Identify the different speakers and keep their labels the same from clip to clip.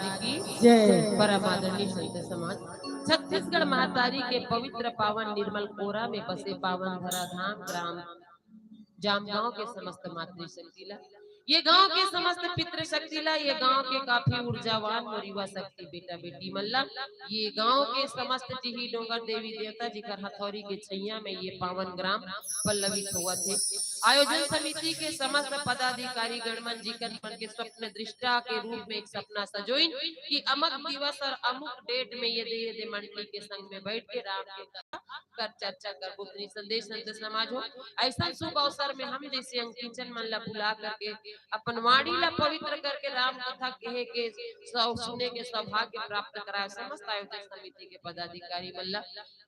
Speaker 1: महाराज की
Speaker 2: जय।
Speaker 1: परम आदरणीय संत समाज। छत्तीसगढ़ महतारी के पवित्र पावन निर्मल कोरा में बसे पावन धरा धाम ग्राम जामगांव के समस्त मातृशक्तिला, ये गांव के समस्त पितृ शक्तिला, ये गांव के काफी ऊर्जावान और युवा शक्ति बेटा बेटी मल्ला, ये गांव के समस्त टिही डोंगर देवी देवता जिकर हथौरी के छैया में ये पावन ग्राम पल्लवित हुआ थे। आयोजन समिति के समस्त पदाधिकारी गणमन जिकर मन के स्वप्न दृष्टा के रूप में एक सपना सजोइन कि अमुक दिवस और अमुक डेट में ये दे मंडली के संग में बैठ के राम के कथा कर चर्चा कर पुत्री संदेश संत समाज हो। ऐसा शुभ अवसर में हम जैसे अंकिंचन मन ला बुला करके अपन वाणी ला पवित्र करके राम कथा कहे के सुने के सौभाग्य प्राप्त कराए समस्त आयोजक समिति के पदाधिकारी मल्ला,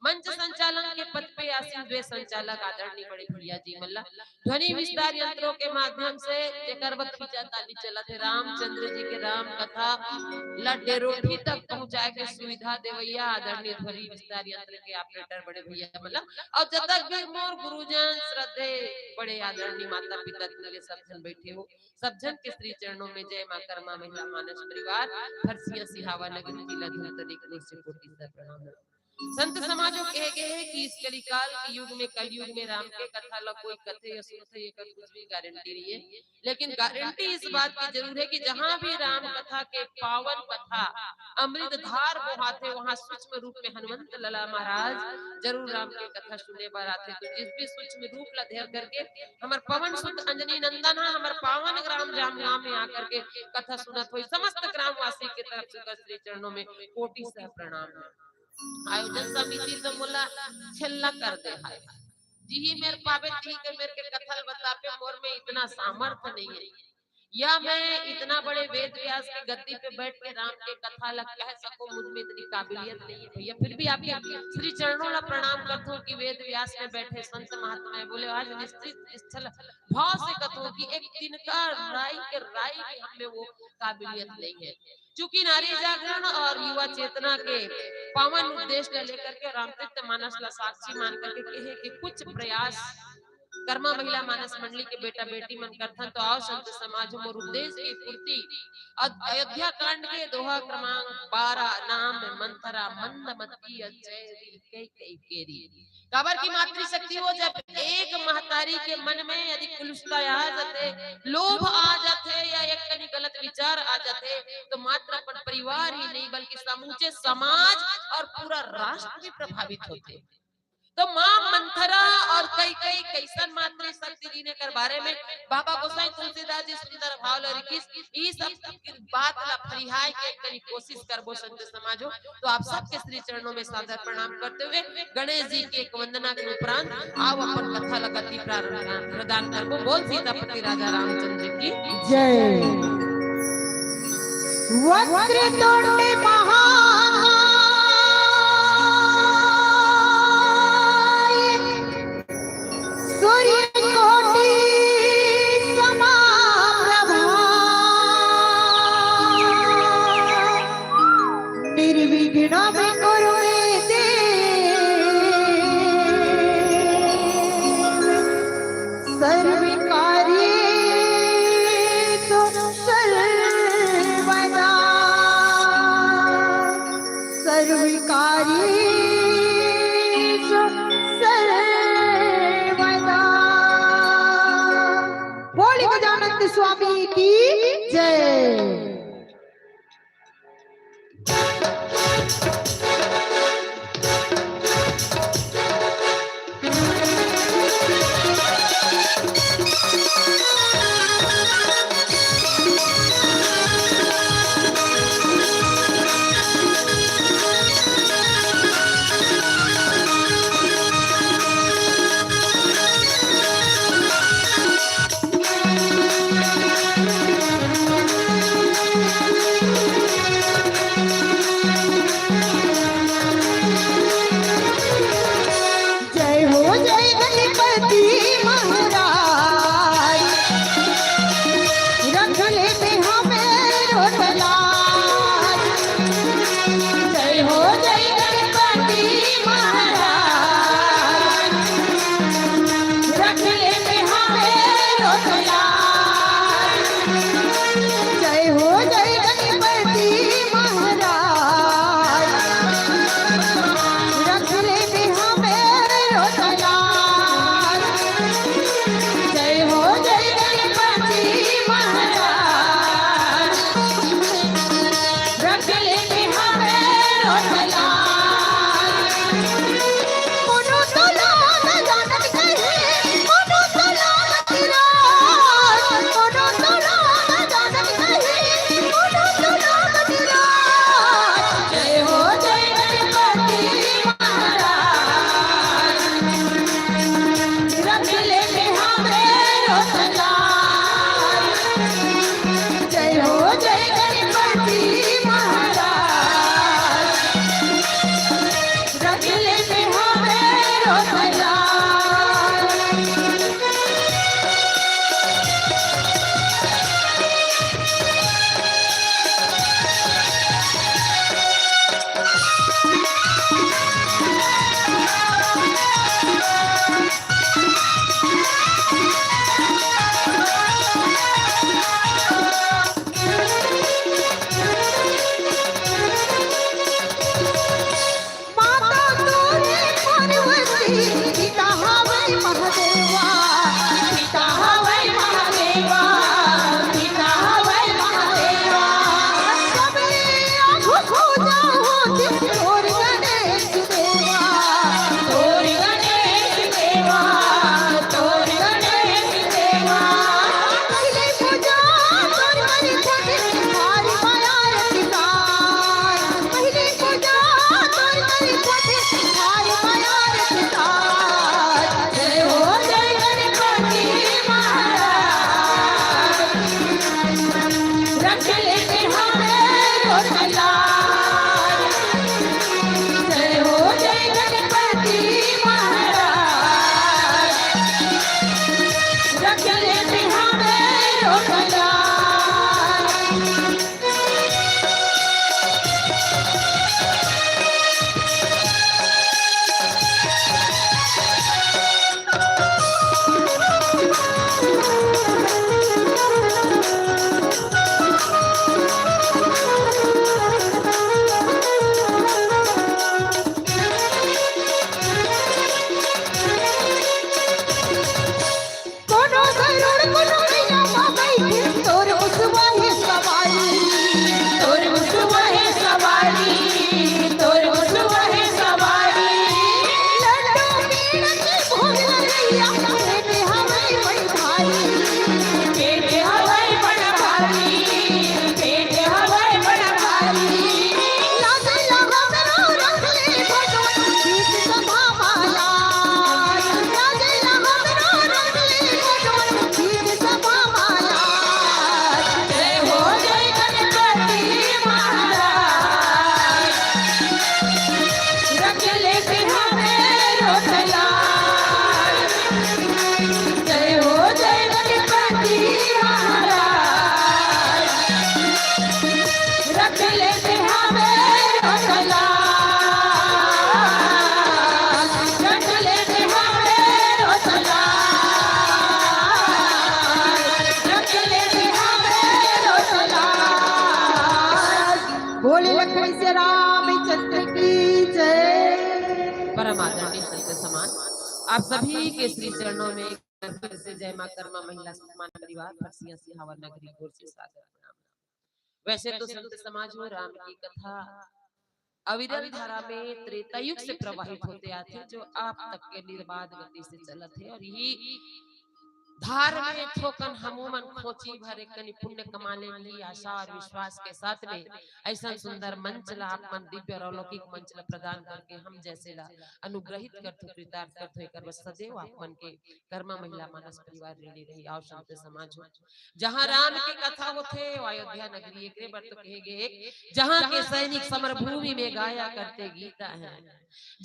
Speaker 1: मंच संचालन के पद पे आसीन द्वे संचालक आदरणीय बड़े भैया जी मल्ला, ध्वनि विस्तार यंत्रों के माध्यम से जेकर वक्त खींचा ताली चलत है रामचंद्र जी के राम कथा लड्डेरोठी तक पहुंचाए के सुविधा देवैया आदरणीय ध्वनि विस्तार यंत्र के ऑपरेटर बड़े भैया मल्ला, और जब तक भी मोर गुरुजन श्रद्धे बड़े आदरणीय माता पिता तुल्य सब जन बैठे हो, सब जन के श्री चरणों में जय मां कर्मा महिला मानस परिवार फरसिया सिहावा नगर जिला धूतरिक से कोटि से प्रणाम। संत समाजों कहे गए हैं कि इस कलिकाल के युग में कलयुग में राम के कथा ला कोई कथे या सुनते ये कर कुछ भी गारंटी नहीं है, लेकिन गारंटी इस बात की जरूर है कि जहां भी राम कथा के पावन कथा अमृत धार बहाते वहां सूक्ष्म रूप में हनुमंत लला महाराज जरूर राम के कथा सुने बार आते। तो जिस भी सूक्ष्म रूप ला ध्यान करके हमार पवन सुत अंजनी नंदन हमार पावन ग्राम जामगांव में आकर के कथा सुनत हुई समस्त ग्रामवासी के तरफ से श्री चरणों में कोटि से प्रणाम है। आयोजन समिति तो बोला छल्ला कर दे है जी ही मेरे पावे ठीक है, मेरे के कथल बतापे मोर में इतना सामर्थ्य नहीं है या मैं इतना बड़े वेद व्यास की गद्दी पे बैठ के राम के कथा लग कह सकूं, मुझ में इतनी काबिलियत नहीं है भैया, फिर भी आपके श्री चरणों ला प्रणाम करता हूँ कि वेद व्यास में बैठे संत महात्मा बोले आज निश्चित स्थल भाव से कथो कि एक दिन का राई भी हमें वो काबिलियत नहीं है, चूंकि नारी जागरण और युवा चेतना के पावन उद्देश्य लेकर के रामतीर्थ मानस ला साक्षी मान करके कहे कि कुछ प्रयास कर्मा महिला मानस मंडली के बेटा बेटी मन करथन तो आओ संत समाज मोर उद्देश्य की पूर्ति अयोध्या कांड के दोहा क्रमांक 12 नाम मंथरा मंदमती अजय कई कई केरी काबर की मातृशक्ति हो जब एक महतारी के मन में यदि कुलुषता आ जाते, लोभ आ जाते या एक कनी गलत विचार आ जाते तो मात्र अपन परिवार ही नहीं बल्कि समूचे समाज और पूरा राष्ट्र भी प्रभावित होते। तो मां मंथरा और कई कई कैसन मातृ शक्ति जी ने कर बारे में बाबा गोसाई तुलसीदास जी सुंदर भाव लिखिस ई सब बात ला फरिहाय के करी कोशिश करबो संत समाजो। तो आप सबके श्री चरणों में सादर प्रणाम करते हुए गणेश जी के एक वंदना के उपरांत आओ अपन कथा लगती प्रदान करबो। बोल सीतापति राजा रामचंद्र की
Speaker 2: जय। वक्रतुंड महाकाय सूर्यकोटि समप्रभा निर्विघ्नं कुरु मे देव सर्वकार्येषु सर्वदा सर्वकार्येषु सर्वदा। बोले गजानन स्वामी की जय।
Speaker 1: लेते हमें रोटला रख लेते हमें रोटला रख लेते हमें रोटला।
Speaker 2: बोले लखन से रामचंद्र की जय।
Speaker 1: परम आदरणीय संत समान आप सभी के श्री चरणों में एक बार फिर से जय मां कर्मा महिला सम्मान परिवार फरसिया सिहावर नगरी की ओर से सादर प्रणाम। वैसे तो संत समाज में राम की कथा अविरल धारा में त्रेता युग से प्रवाहित होते आते जो आप तक के निर्बाध गति से चलत है और यही धार में थोकन हमूमन खोची भरे कनि पुण्य कमाने की आशा और विश्वास के साथ में ऐसा सुंदर मंच ला आप मन दिव्य और अलौकिक मंच ला प्रदान करके हम जैसे ला अनुग्रहित करते कृतार्थ करते कर बस सदैव आप मन के कर्मा महिला मानस परिवार रेडी रही आओ संत समाज हो जहां राम की कथा होते अयोध्या नगरी एक बार तो कहे गए जहां के सैनिक समर भूमि में गाया करते गीता है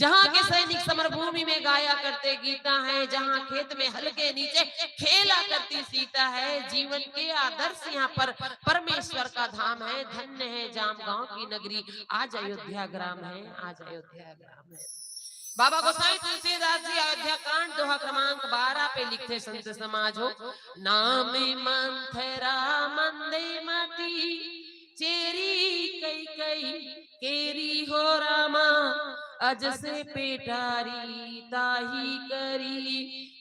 Speaker 1: जहां के सैनिक समर भूमि में गाया करते गीता है जहां खेत में हल के नीचे खेला करती सीता है जीवन के आदर्श यहाँ पर परमेश्वर का धाम है धन्य है जामगांव की नगरी आज अयोध्या ग्राम है आज अयोध्या ग्राम है। बाबा गोसाई तुलसीदास जी अयोध्या कांड दोहा क्रमांक 12 पे लिखते संत समाज हो नाम मंथरा मंदे मती चेरी कई कई केरी हो रामा अज से पेटारी ताही करी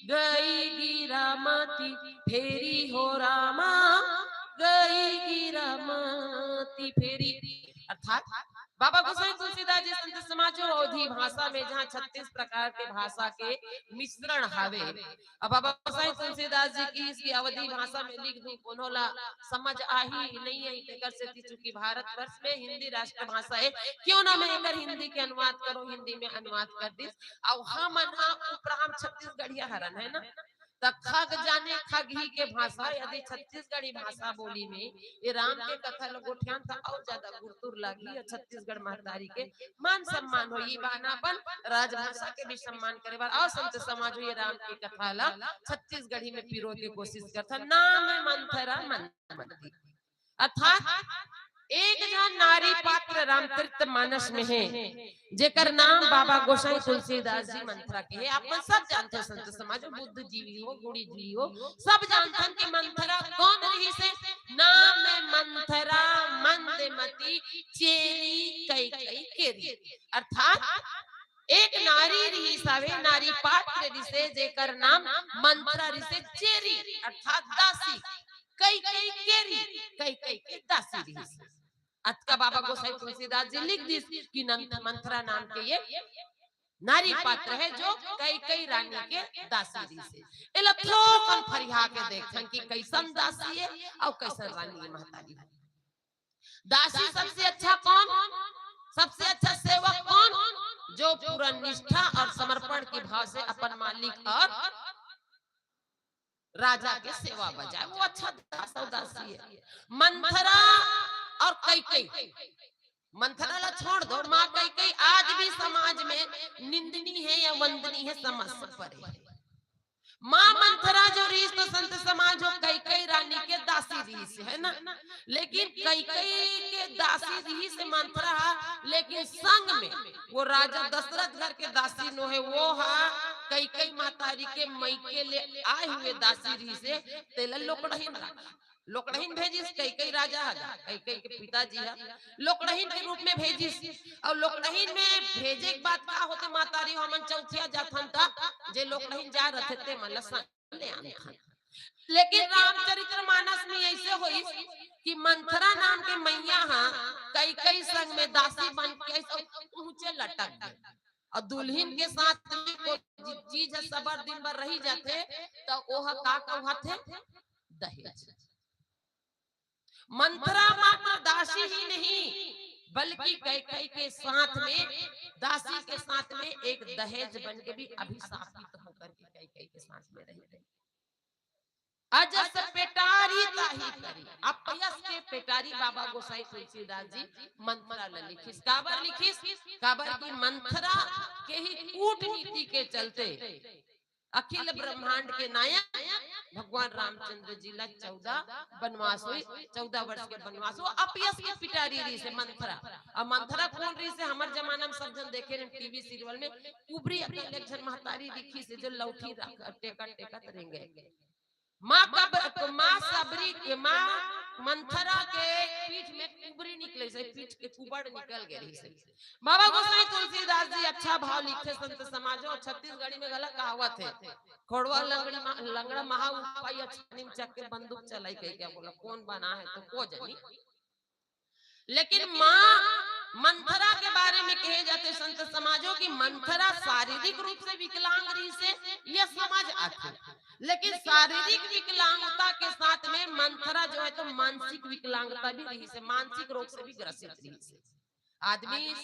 Speaker 1: गई गिरामती फेरी हो रामा गई गिरामती फेरी। अर्थात बाबा गोसाई तुलसीदास जी संत समाज अवधी भाषा में जहाँ 36 प्रकार के भाषा के मिश्रण हावे अब बाबा गोसाई तुलसीदास जी की इसकी अवधी भाषा में लिख दूं कोनोला समझ आही नहीं आई तेकर से चूंकि भारत वर्ष में हिंदी राष्ट्र भाषा है क्यों ना मैं एकर हिंदी के अनुवाद करूं हिंदी में अनुवाद कर दिस और हम ऊपर हम छत्तीसगढ़िया हरन है ना त खग जाने खग ही के भाषा यदि छत्तीसगढ़ी भाषा बोली में ये राम के कथा लगोठियान था और ज्यादा गुरतुर लगी और छत्तीसगढ़ महतारी के मान सम्मान हो ये बानापन राजभाषा के भी सम्मान करे बार और संत समाज ये राम की कथा ला छत्तीसगढ़ी में पिरो के कोशिश करता नाम मंथरा मंथरी अर्थात एक जन नारी पात्र रामचरित मानस में है जेकर नाम बाबा गोसाई तुलसीदास जी मंथरा के है आप सब जानते हो संत समाज बुद्ध जीवी हो गुड़ी जीवी हो सब जानते हैं कि मंथरा कौन रही से नाम मंथरा मंदमती चेरी कई कई केरी अर्थात एक नारी रही सावे नारी पात्र रिसे जेकर नाम मंथरा रिसे चेरी अर्थात दासी कई कई केरी कई कई के दासी रही अतका बाबा गोसाई तुलसीदास जी लिख दी कि मंथरा नाम के ये नारी पात्र है जो कई कई रानी के दासी दी से एला थोकन फरिहा के देखन कि कैसन दासी है और कैसन रानी है महतारी दासी सबसे अच्छा कौन सबसे अच्छा सेवक कौन जो पूरा निष्ठा और समर्पण के भाव से अपन मालिक और राजा के सेवा बजाए वो अच्छा दास और दासी है। मंथरा और कई कई मंथरा ला छोड़ दो माँ कई कई आज भी समाज में निंदनी है या वंदनी है समझ परे माँ मंथरा जो रीस तो संत समाज हो कई कई रानी के दासी रीस है ना लेकिन कई कई के दासी रीस मंथरा लेकिन संग में वो राजा दशरथ घर के दासी नो है वो हा कई कई मातारी के मई के ले आए हुए दासी रीस से तेल लोकड़हीन लोकड़हीन भेजिस कई कई राजा कई कई के पिताजी है लोकड़हीन के रूप में भेजिस और लोकड़हीन में भेजे के बाद का होते मातारी हमन चौथिया जाथन ता जे लोकड़हीन जा रहे थे मलसन ले आन लेकिन रामचरितमानस में ऐसे होई कि मंथरा नाम के मैया हां कई कई संग में दासी बन के ऐसे ऊंचे लटक गए और दुल्हन के साथ में कोई चीज है सबर दिन भर रही जाते तो ओह का कहते दहेज मंथरा मात्र दासी ही नहीं बल्कि कई कई के साथ में दासी के साथ में एक दहेज बन के भी अभिशापित होकर के कई कई के साथ में रही थी अजस पेटारी ताही करी अब यस के पेटारी बाबा गोसाई तुलसीदास जी मंथरा लिखिस काबर की मंथरा के ही कूटनीति के चलते अखिल ब्रह्मांड के नायक भगवान रामचंद्र जी ला 14 वनवास हुई, 14 वर्ष के वनवास हुआ। अपयस के पिटारी रही से मंथरा। अब मंथरा कौन रही से हमारे जमाना में सब जन देखे रहे टीवी सीरियल में, कुबरी इलेक्शन महतारी दिखी से जो लौठी टेका टेका तरेंगे। माँ सबरी के माँ मंथरा के पीठ में कुबरी निकले से, पीठ के कुबड़ निकल गई से। बाबा गोसाई तुलसीदास जी अच्छा भाव लिखे संत समाजों। छत्तीसगढ़ी में गलत कहावत है, खोड़वा लंगड़ा महा उपाय छानी में चक के बंदूक चलाई कही क्या बोला, कौन बना है तो को जानी। लेकिन माँ मंथरा के बारे में कहे जाते संत समाजों की मंथरा शारीरिक रूप से विकलांग रही से यह समझ आते, लेकिन शारीरिक विकलांगता के साथ में मंथरा जो है तो मानसिक विकलांगता भी रही से, मानसिक रोग से भी ग्रसित रही से। आदमी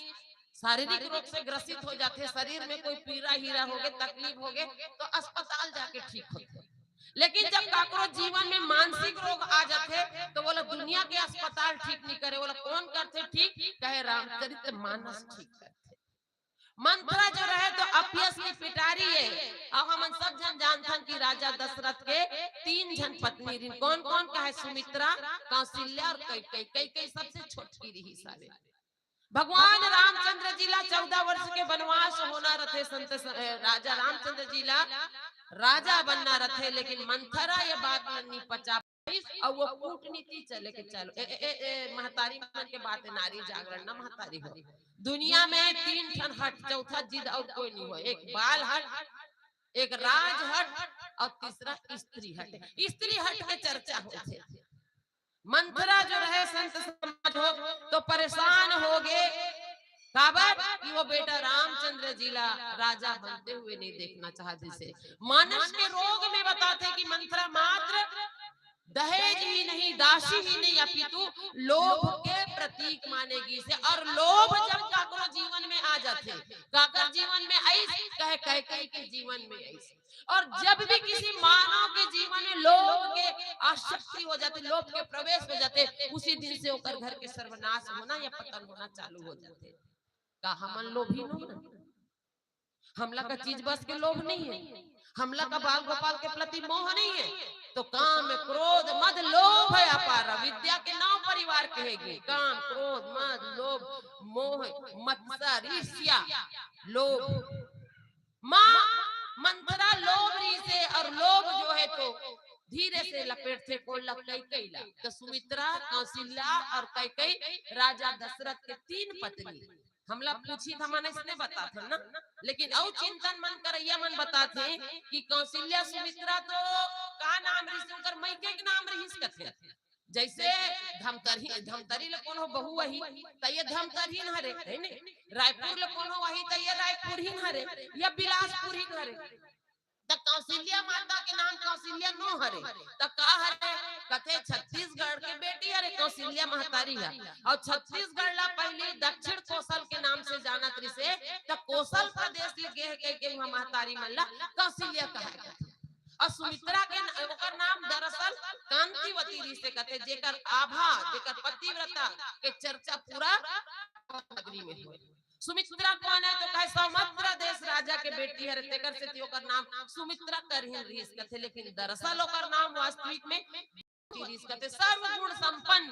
Speaker 1: शारीरिक रोग से ग्रसित हो जाते, शरीर में कोई पीड़ा हीरा हो गए, तकलीफ हो गए तो अस्पताल जाके ठीक होते। लेकिन जब काकरो जीवन में मानसिक रोग आ जाते तो बोला दुनिया के अस्पताल ठीक नहीं करे, बोला कौन करते ठीक, कहे रामचरित मानस ठीक करते। मंथरा जो रहे तो अपयस की पिटारी है। अब हम सब जन जानते कि राजा दशरथ के 3 जन पत्नी रही, कौन कौन का है, सुमित्रा, कौशल्या और कैकेयी। कैकेयी सबसे छोटी रही सारे। भगवान रामचंद्र जी ला 14 वर्ष के वनवास होना रथे, संत राजा रामचंद्र जी ला राजा बनना रथे, लेकिन मंथरा ये बात नहीं पचा पाई और वो कूटनीति चले के चलो महतारी मन के बात है, नारी जागरण ना महतारी हो। दुनिया में 3 ठन हट, चौथा जिद और कोई नहीं हो, एक बाल हट, एक राज हट और तीसरा स्त्री हट। स्त्री हट के चर्चा होते। मंथरा जो रहे संत समाज हो तो परेशान हो गए, काबर कि वो बेटा रामचंद्र जी ला राजा बनते हुए नहीं देखना चाहते से। मानस के रोग में बताते कि मंथरा मात्र दहेज ही नहीं, दासी ही नहीं, अपितु लोभ के प्रतीक मानेगी से। और लोभ जब काकरो जीवन में आ जाते, काकर जीवन में ऐसे कहे कैकेयी के जीवन में ऐसे। और जब भी किसी मानव के जीवन में लोभ के आसक्ति हो जाते, लोभ के प्रवेश हो जाते, उसी दिन से होकर घर के सर्वनाश होना या पतन होना चालू हो जाते। का हमन लोभी न, हमला का चीज बस के लोभ नहीं है, हमला का बाल गोपाल के प्रति मोह नहीं है। तो काम क्रोध मद लोभ है अपार, विद्या के 9 परिवार कहेगी, काम क्रोध मद लोभ मोह मत्सर ईर्ष्या लोभ। माँ मंथरा लोभ रही से, और लोभ जो है तो धीरे से लपेटते को कैकेयी ला। तो सुमित्रा, कौशल्या और कैकेयी राजा दशरथ के 3 पत्नी। हमला पूछी था मन इसने बताते ना, लेकिन औ चिंतन मन करैया मन बताते कि कौशल्या सुमित्रा तो का नाम रही उनकर मैके के नाम रही कथे। जैसे धमतरी ले कौन हो बहू वही त ये धमतरहीन हरे है ने, रायपुर ले कौन हो वही त ये रायपुरहीन हरे या बिलासपुरहीन हरे। त कौशल्या माता के नाम कौशल्या नो हरे त का हरे, कथे छत्तीसगढ़ के बेटी हरे कौशल्या महतारी है। और छत्तीसगढ़ ला पहले दक्षिण कौशल के नाम से जानत रही से, त कौशल प्रदेश ले गे के महतारी मन ला कौशल्या कहा। और सुमित्रा के ओकर नाम दरअसल कांतिवती रही से कथे, जेकर आभा जेकर पतिव्रता के चर्चा पूरा नगरी में हुए। सुमित्रा कौन है तो कहे सौमित्र देश राजा के बेटी है, तेकर से ओकर नाम सुमित्रा करहिन रही कथे, लेकिन दरअसल ओकर नाम वास्तविक में कथे सर्वगुण संपन्न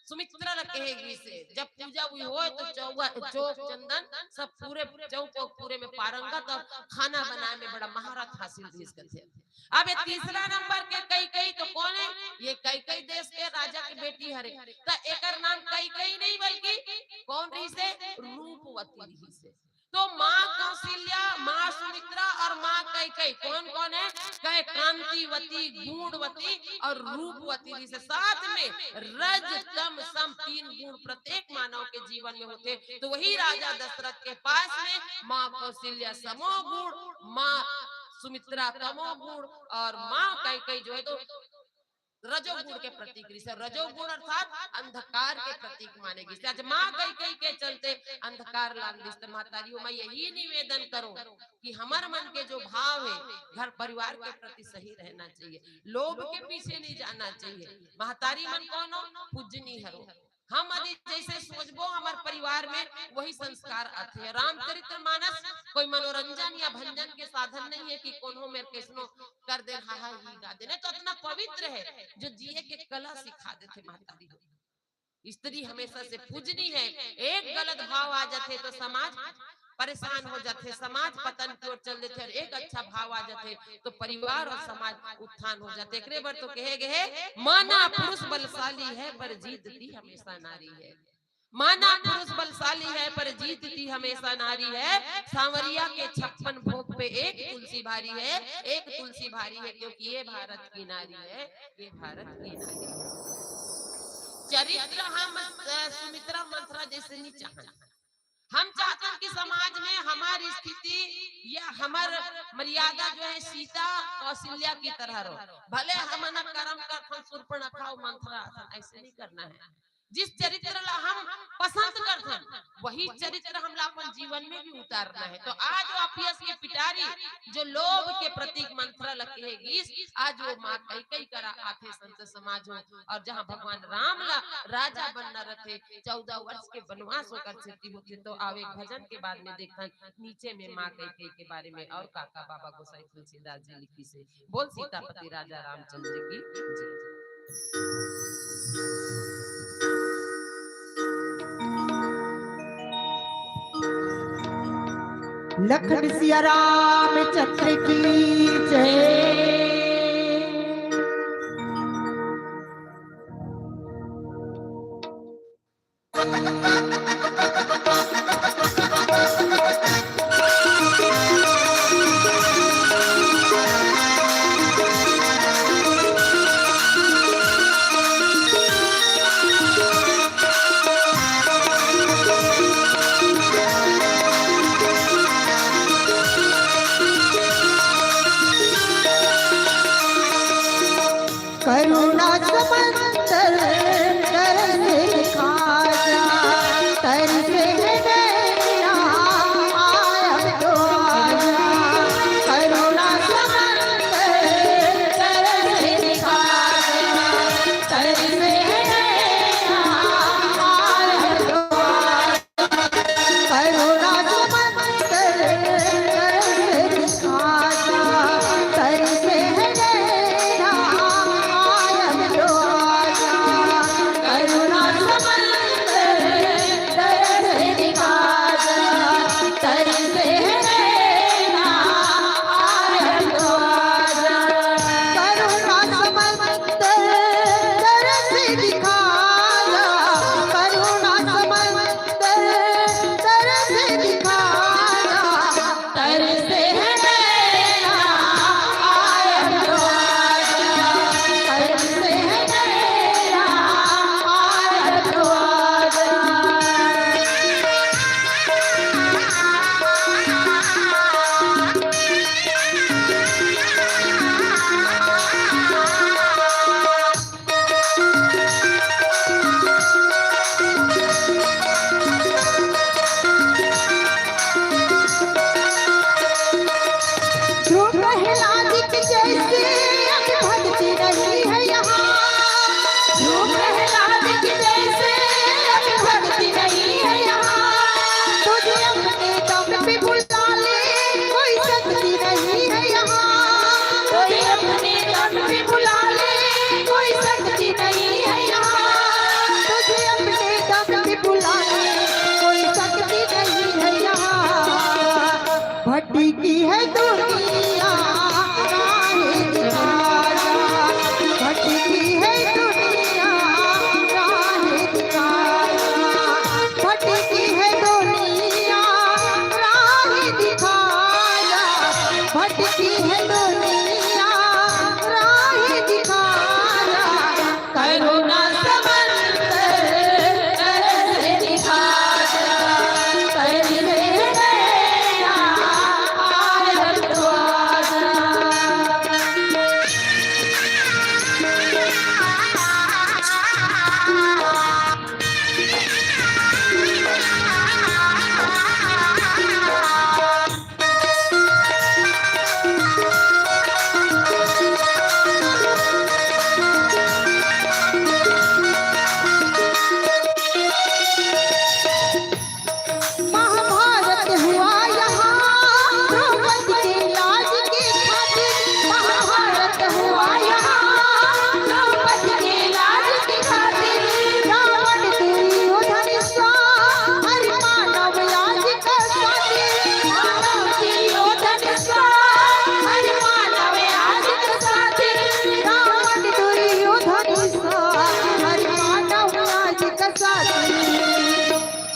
Speaker 1: सुमित्रा कहेगी से। जब पूजा हुई हो तो चौक चंदन सब पूरे चौक पूरे में पारंगत और खाना बनाने में बड़ा महारत हासिल रही कथे। अब ये तीसरा नंबर के कैकेयी तो कौन है, ये कैकेयी देश के राजा की बेटी हरे। तो एकर नाम कैकेयी नहीं बल्कि कौन रही से, रूपवती रही से। तो माँ कौशल्या, माँ सुमित्रा और माँ कैकेयी कौन कौन है, कहे कांतिवती, गुणवती और रूपवती रही से। साथ में रज तम सम 3 गुण प्रत्येक मानव के जीवन में होते। तो वही राजा दशरथ के पास में माँ कौशल्या समो गुण, माँ सुमित्रा तमो गुण और माँ कैकेयी जो है तो रजोगुण के प्रतीक रही से। रजोगुण अर्थात अंधकार के प्रतीक मानेगी। आज माँ कैकेयी के चलते अंधकार लाग दिस। महतारियों मैं यही निवेदन करो कि हमार मन के जो भाव है घर परिवार के प्रति सही रहना चाहिए, लोभ के पीछे नहीं जाना चाहिए। महतारी मन कौन हो, पूजनी हरो, हम यदि जैसे सोचबो हमारे परिवार में वही संस्कार आते हैं। रामचरित्र मानस कोई मनोरंजन या भंजन के साधन नहीं है कि कोनो मेरे कैसनो कर दे हा हा ही गा दे, नहीं तो इतना पवित्र है जो जिए के कला सिखा देते महतारी हो। स्त्री हमेशा से पूजनी है। एक गलत भाव आ जाते तो समाज परेशान हो जाते, समाज पतन की ओर चल देते, और एक अच्छा भाव आ जाते तो परिवार और समाज उत्थान हो जाते। एकरे बर तो कहे गए माना पुरुष बलशाली है पर जीतती हमेशा नारी है। माना पुरुष बलशाली है पर जीतती हमेशा नारी है। सांवरिया के 56 भोग पे एक तुलसी भारी है, एक तुलसी भारी है, क्योंकि ये भारत की नारी है, ये भारत की नारी है। चरित्र हम सुमित्रा मंथरा जैसे नहीं चाहते। हम चाहते हैं कि समाज में हमारी स्थिति या हमार मर्यादा जो है सीता कौशल्या की तरह रहो। भले हम कर्म कर शूर्पणखा मंथरा, ऐसे नहीं करना है। जिस चरित्र ला हम पसंद करते हैं वही चरित्र हम अपन जीवन में भी उतारना है। तो आज वो अपियस के पिटारी जो लोभ के प्रतीक मंथरा लखेगी, आज वो माँ कई करा आथे संत समाज हो। और जहाँ भगवान राम ला राजा बनना रहे 14 वर्ष के वनवास होकर स्थिति होती, तो आवे भजन के बाद में देखा नीचे में माँ कई के बारे में और काका बाबा गोसाई तुलसीदास जी लिखी से। बोल सीतापति राजा रामचंद्र की जय।
Speaker 2: लखन सिया रामचंद्र की जय। करुणा समंदर कर खाजा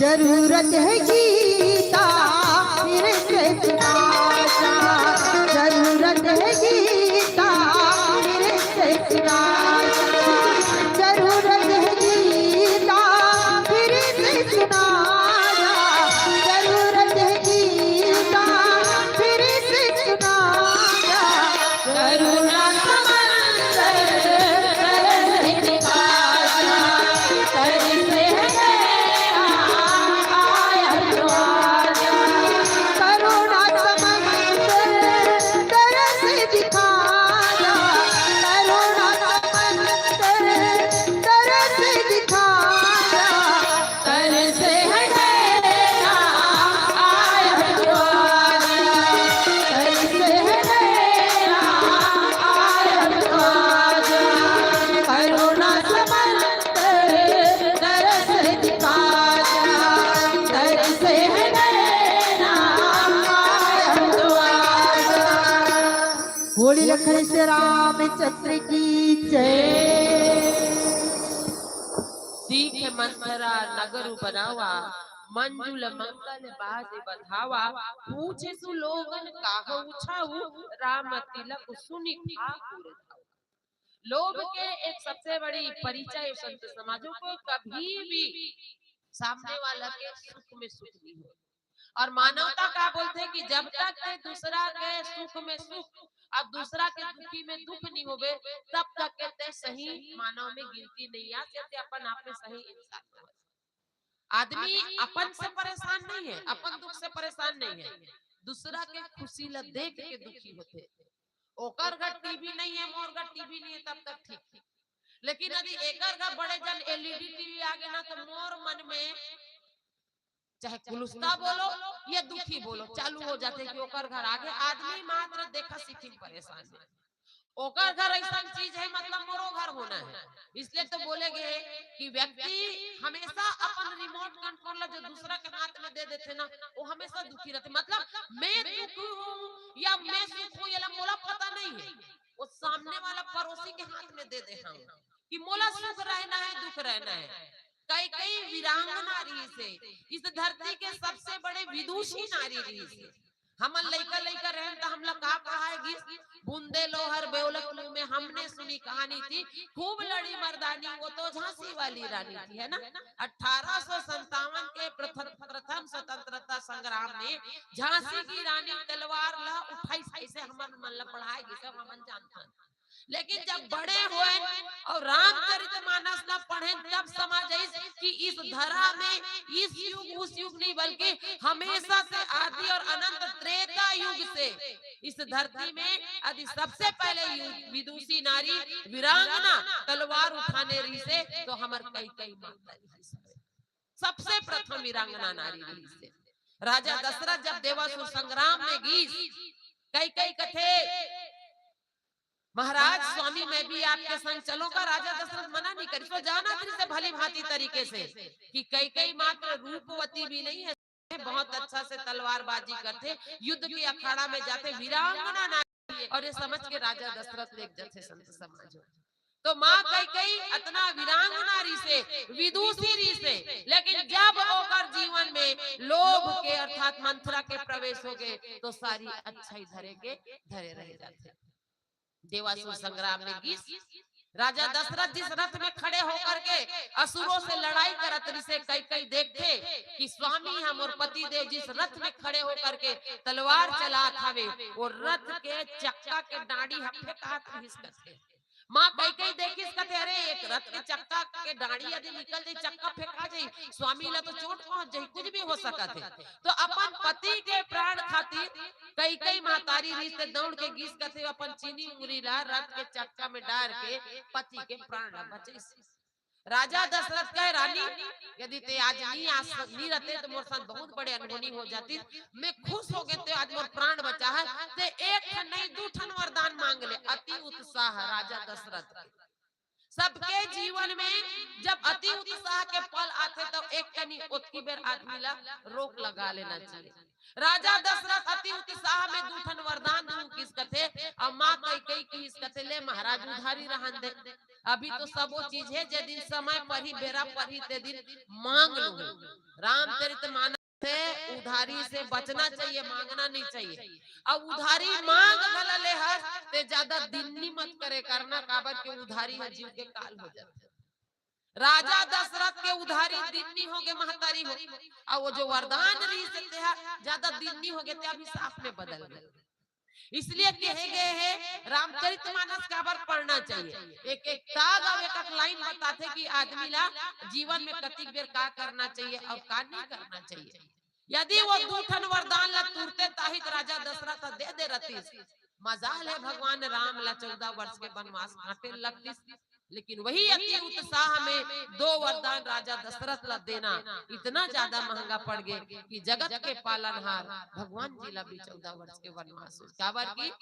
Speaker 2: जरूरत है गीता फिर से सुना जा, जरूरत है गीता फिर से सुना जा, जरूरत है गीता फिर से सुना जा, जरूरत है गीता फिर से सुना जा। करुणा समंदर तरस दिखा जा, तरस है आया तो आजा। करुणा समंदर तरस दिखा जा, करुणा समंदर तरस दिखा जा, तरस है तेरा आया तो आजा, तरस है तेरा आया तो आजा। करुणा समंदर तरस दिखा जा, तरस है तेरा आया तो आजा। बोली लखन से रामचंद्र की जय।
Speaker 1: सीख मंथरा नगरु बनावा, मंजुल मंगल बाज बधावा, पूछे सु लोगन काहू छाऊ, राम तिलक सुनि ठाकुर धाऊ। लोभ के एक सबसे बड़ी परिचय संत समाजों को कभी भी सामने वाला के सुख में सुख नहीं हो। और मानवता का बोलते हैं कि जब तक के दूसरा के सुख में सुख अब दूसरा के दुखी में दुख नहीं होवे, तब तक कहते सही मानव में गिनती नहीं आ सकते, अपन आप में सही इंसान हो। आदमी अपन से परेशान नहीं है, अपन दुख से परेशान नहीं है, दूसरा के खुशी ला देख के दुखी होते। ओकर घर टीवी नहीं है, मोर घर टीवी नहीं है, तब तक ठीक। लेकिन यदि एकर घर बड़े जन एलईडी टीवी आ गए ना, तो मोर मन में चाहे कुलुस्ता बोलो या दुखी बोलो चालू हो जाते कि ओकर घर आगे आदमी मात्र देखा सीखी परेशान है। ओकर घर ऐसा चीज है मतलब मोरो घर होना है। इसलिए तो बोलेगे कि व्यक्ति हमेशा अपन रिमोट कंट्रोल जो दूसरा के हाथ में दे देते ना, वो हमेशा दुखी रहते। मतलब मैं दुखी हूँ या मैं सुख हूँ, ये मोला पता नहीं है, वो सामने वाला पड़ोसी के हाथ में दे देता हूँ कि मोला सुख रहना है दुख रहना है। कई कई वीरांगना नारी से इस धरती के सबसे बड़े विदुषी नारी रही से हम लइका लइका रहे तो हम लोग कहा पढ़ाएगी बूंदे लोहर बेवलक मुंह में हमने सुनी कहानी थी, खूब लड़ी मर्दानी वो तो झांसी वाली रानी थी, है ना। 1857 के प्रथम स्वतंत्रता संग्राम में झांसी की रानी तलवार ला उठाई ऐसे हमन मन ला पढ़ाएगी सब हमन जानते हैं। लेकिन जब बड़े हुए और रामचरितमानस ना पढ़े तब समझ आई कि इस धरा में इस युग उस युग नहीं बल्कि हमेशा से आदि और अनंत त्रेता युग से इस धरती में आदि सबसे पहले विदुषी नारी वीरांगना तलवार उठाने रही से तो हमार कई कई माता सबसे प्रथम वीरांगना नारी रही से। राजा दशरथ जब देवासुर संग्राम में गीस कई कई कथे महाराज स्वामी मैं भी आपके संग चलूंगा, राजा दशरथ मना नहीं करी। तो जाना से भली भांति तरीके से कि कई कई मात्र रूपवती भी नहीं है, बहुत अच्छा से तलवारबाजी करते, युद्ध के अखाड़ा में जाते, वीरांगना नारी। और ये समझ के राजा दशरथ ने एक जथे संत समाज तो माँ कई कई इतना वीरांगना नारी से विदुषी री से, लेकिन जब होकर जीवन में लोभ के अर्थात मंथरा के प्रवेश हो गए तो सारी अच्छाई धरे रह जाते। देवासुर संग्राम में गीस राजा दशरथ जिस रथ में खड़े होकर के असुरों से लड़ाई करत से कई कई देखते कि स्वामी हम और पति देव जिस रथ में खड़े होकर के तलवार चला था वो रथ के चक्का के डांडी हफ्ते कहा हिसकते। माँ कई कई देखी कहते अरे एक रथ के चक्का के डांडी यदि निकल जाए चक्का फेंका जाए स्वामी ला तो चोट पहुंच जाए, कुछ भी हो सका थे। तो अपन पति के प्राण खातिर कई कई महतारी रिश्ते दौड़ के गीस कथे अपन चीनी उंगली ला रथ के चक्का में डाल के पति के प्राण बचे। राजा दशरथ कहे रानी यदि ते आज नहीं रहते तो मोर साथ बहुत बड़े अनहोनी हो जाती, मैं खुश हो गए तो आज मोर प्राण बचा है, ते एक नहीं दू ठन वरदान मांग ले। अति उत्साह राजा दशरथ सबके जीवन में जब अति उत्साह के पल आते तो एक कनी ओतकी बेर आदमी ला रोक लगा लेना चाहिए। राजा दशरथ अति उत्साह में दूठन वरदान दूं किस कथे और माँ कई किस कथे ले महाराज उधारी रहन दे। अभी तो सब वो चीज है जे दिन समय पर ही बेरा पर ही ते दिन मांग लूं। रामचरितमानस से उधारी से बचना चाहिए, मांगना नहीं चाहिए। अब उधारी मांग गला ले हर ते ज्यादा दिन्नी मत करे करना काबर के उधारी है जीव के काल हो जाते। राजा दशरथ के उधारी दिन्नी हो गए महतारी हो और वो जो वरदान रही से ज्यादा दिन्नी हो गए ते अभी साफ में बदल गए। इसलिए कहे गए हैं रामचरितमानस का बार पढ़ना चाहिए। एक एक ताग और एक एक लाइन बताते कि आदमी ला जीवन में कतिक बेर का करना चाहिए और का नहीं करना चाहिए। यदि वो दूठन वरदान ला तुरते ताहित राजा दशरथ दे रतीस, मजाल है भगवान राम ला 14 वर्ष के वनवास काटे लगतीस। लेकिन वही अति उत्साह में 2 वरदान राजा दशरथ ला देना इतना ज्यादा महंगा पड़ गए कि जगत के पालनहार भगवान जी ला भी 14 वर्ष के वनवास काबर की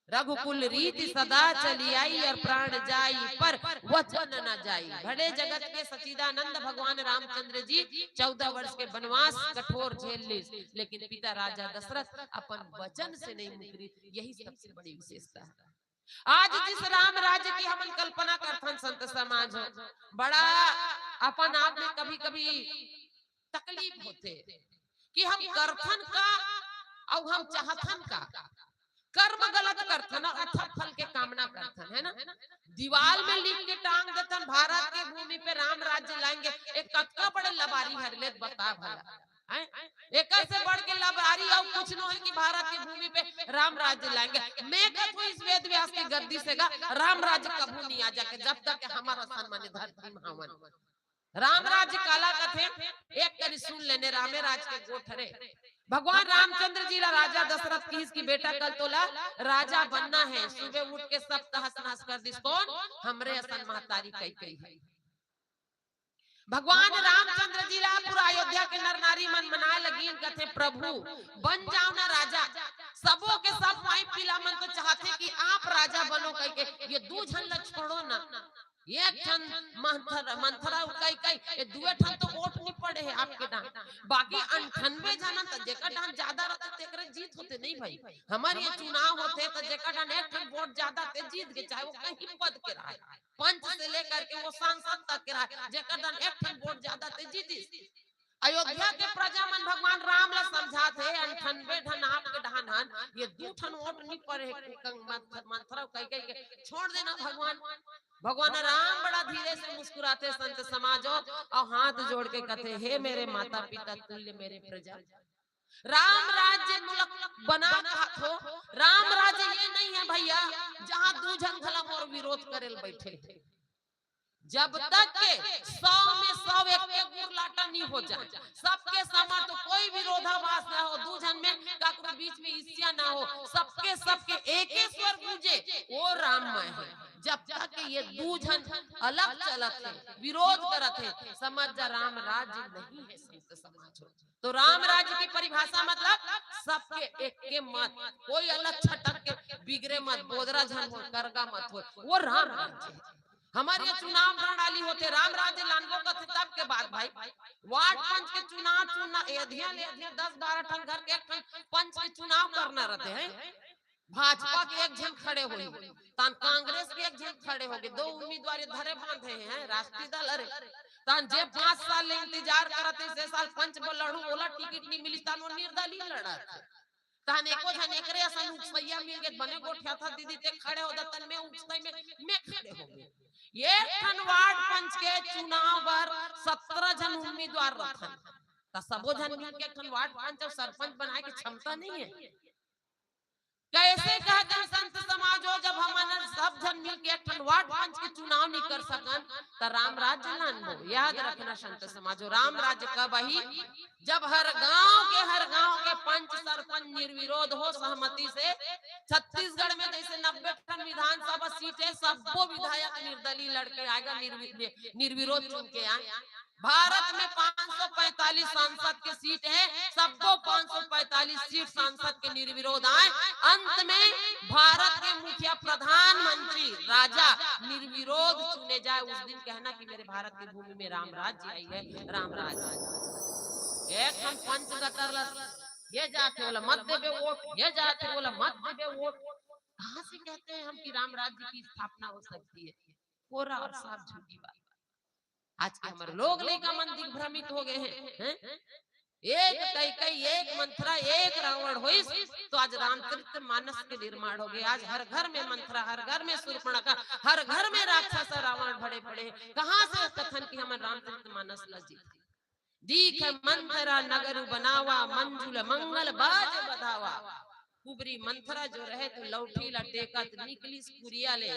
Speaker 1: रघुकुल रीति सदा चली आई और प्राण जाई पर वचन न जाई। भले जगत के सच्चिदानंद भगवान रामचंद्र जी 14 वर्ष के वनवास कठोर झेल ली, लेकिन पिता राजा दशरथ अपन वचन से नहीं मुकरी। यही सबसे बड़ी विशेषता है। आज जिस राम राज्य की हम कल्पना करथन संत समाज हो, बड़ा अपन आप में कभी कभी तकलीफ होते कि हम करथन का और हम चाहथन का। कर्म गलत करथन और अथक फल के कामना करथन, है ना। दीवाल में लिख के टांग देथन भारत के भूमि पे राम राज्य लाएंगे। एक कतका बड़े लबारी हरले बता भला एक से बढ़ के लबारी और कुछ न है कि भारत की भूमि पे राम राज्य लाएंगे। मैं कहूँ इस वेद व्यास की गद्दी से राम राज्य कभी नहीं आ जाके जब तक हमारा सम्मान धरती महावन। राम राज्य काला कथे एक करी सुन लेने रामे राज के गोठरे। भगवान रामचंद्र जी ला राजा दशरथ की इसकी बेटा कल तोला राजा बनना है। सुबह उठ के सब तहस नहस कर दिस कौन हमरे असन महतारी कई है। भगवान रामचंद्र जी ला पूरा अयोध्या के नर नारी मन मनाए लगी कथे प्रभु बन जाओ ना राजा। सबों के सब माई पिला मन तो चाहते कि आप राजा बनो कह के ये 2 जन ला छोड़ो ना। एक ठन मंथरा कई ये 2 ठन तो वोट नहीं पड़े है आपके डान, बाकी 98 जन त जेकर डान ज्यादा रहते तेकरे जीत होते नहीं भाई। हमारे ये चुनाव होते तो जेकर डान एक ठन वोट ज्यादा ते जीत के, चाहे वो कहीं पद के रहे, पंच से लेकर के वो सांसद तक के रहे, जेकर डान एक ठन वोट ज्यादा ते जीती। अयोध्या के प्रजा मन भगवान राम ला समझाते 98 ढन आपके ढान ये 2 ठन वोट नहीं पड़े मंथरा कई के छोड़ देना। भगवान राम बड़ा धीरे से मुस्कुराते संत समाजो और हाथ जोड़ के कहते हे मेरे माता पिता तुल्य मेरे प्रजा। राम राज्य मुल्क बना हो, राम राज्य ये नहीं है भैया जहाँ 2 जन धलम और विरोध करेल बैठे। जब तक के 100 में 100 एक गुरलाटा नहीं हो जाए, सबके समर्थ कोई विरोधाभास ना हो, 2 जन में काकरो बीच में ईर्ष्या ना हो, सबके एक स्वर गूंजे वो राममय है। जब तक ये 2 जन अलग चलत है विरोध करत है समझ जा राम राज्य नहीं है संत समाज हो। तो राम राज्य की परिभाषा मतलब सबके एक के मत, कोई अलग छटक के बिगड़े मत, बोदरा जन हो करगा मत हो, वो राम राज्य है। हमारे चुनाव प्रणाली होते राम राज्य लानबो का तब के बाद भाई वार्ड पंच के चुनाव चुना अयोध्या ले 10-12 ठन घर के पंच के चुनाव करना रहते हैं। भाजपा के एक जन खड़े हुए तान कांग्रेस के एक जन खड़े हो गए, 2 उम्मीदवार धरे बांधे हैं राष्ट्रीय दल। अरे तान जे 5 साल ले इंतजार करते से साल पंच में लड़ू ओला टिकट नहीं मिली तान वो निर्दलीय लड़ा तान एको जन एकरे असन उछैया मिल गए बने गोठिया था दीदी ते खड़े हो दतन में उछै में मैं खड़े हो गए। ये ठन वार्ड पंच के चुनाव पर 17 जन उम्मीदवार रखन त सबो जन मिल के ठन वार्ड पंच और सरपंच बनाए के क्षमता नहीं है। कैसे कहते हैं संत समाज हो जब हम सब जन मिल के ठन वार्ड पंच के चुनाव नहीं कर सकन त राम राज्य लान हो। याद रखना संत समाज हो राम राज्य कब ही जब हर गांव के पंच सरपंच निर्विरोध हो सहमति से। छत्तीसगढ़ में जैसे 90 ठन विधानसभा सीटें सबको विधायक निर्दलीय लड़के आएगा निर्विरोध चुन के आए। भारत में 545 सांसद की सीट है, सबको 545 सीट सांसद के निर्विरोध आए। अंत में भारत के मुखिया प्रधानमंत्री राजा निर्विरोध चुने जाए, उस दिन कहना कि मेरे भारत की भूमि में राम राज्य आई है, राम राज्य। एक हम पंच कतर ये जाते बोला मत देवे वोट, ये जाते बोला मत देवे वोट। कहां से कहते हैं हम कि राम राज्य की स्थापना हो सकती है? कोरा और साफ झूठी बात। आज के हमारे लोग लेका मन दिग्भ्रमित हो गए हैं। एक कई कई एक मंथरा एक रावण हुई तो आज रामचरित मानस के निर्माण हो गए। आज हर घर में मंथरा, हर घर में शूर्पणखा, हर घर में राक्षस रावण भरे पड़े। कहां से कथन की हमारे रामचरित मानस लज्जित दीख मंथरा नगर बनावा, मंजुल मंगल बाज बधावा। कुबरी मंथरा जो रहे तो लौठी लटेकत निकली कुरिया ले,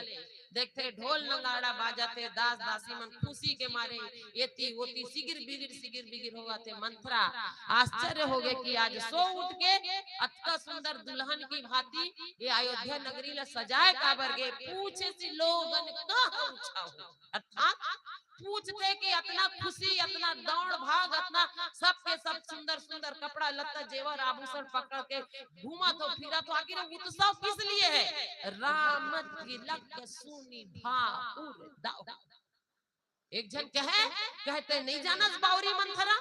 Speaker 1: देखते ढोल नगाड़ा बाजाते, दास दासी मन खुशी के मारे एती ओती सिगिर बिगिर होगा थे। मंथरा आश्चर्य हो गए कि आज सो उठ के अत्ता सुंदर दुल्हन की भांति ये अयोध्या नगरी ला सजाए काबर गे, पूछे सी लोगन कहां उछा हो। अर्थात पूछते कि इतना खुशी, इतना दौड़ भाग, इतना सबके सब सुंदर सुंदर कपड़ा लत्ता जेवर आभूषण पकड़ के घूमा तो फिरा तो आखिर उत्सव किस लिए है? राम तिलक सुनी भाउर दाऊ। एक जन कहते नहीं जाना बावरी मंथरा,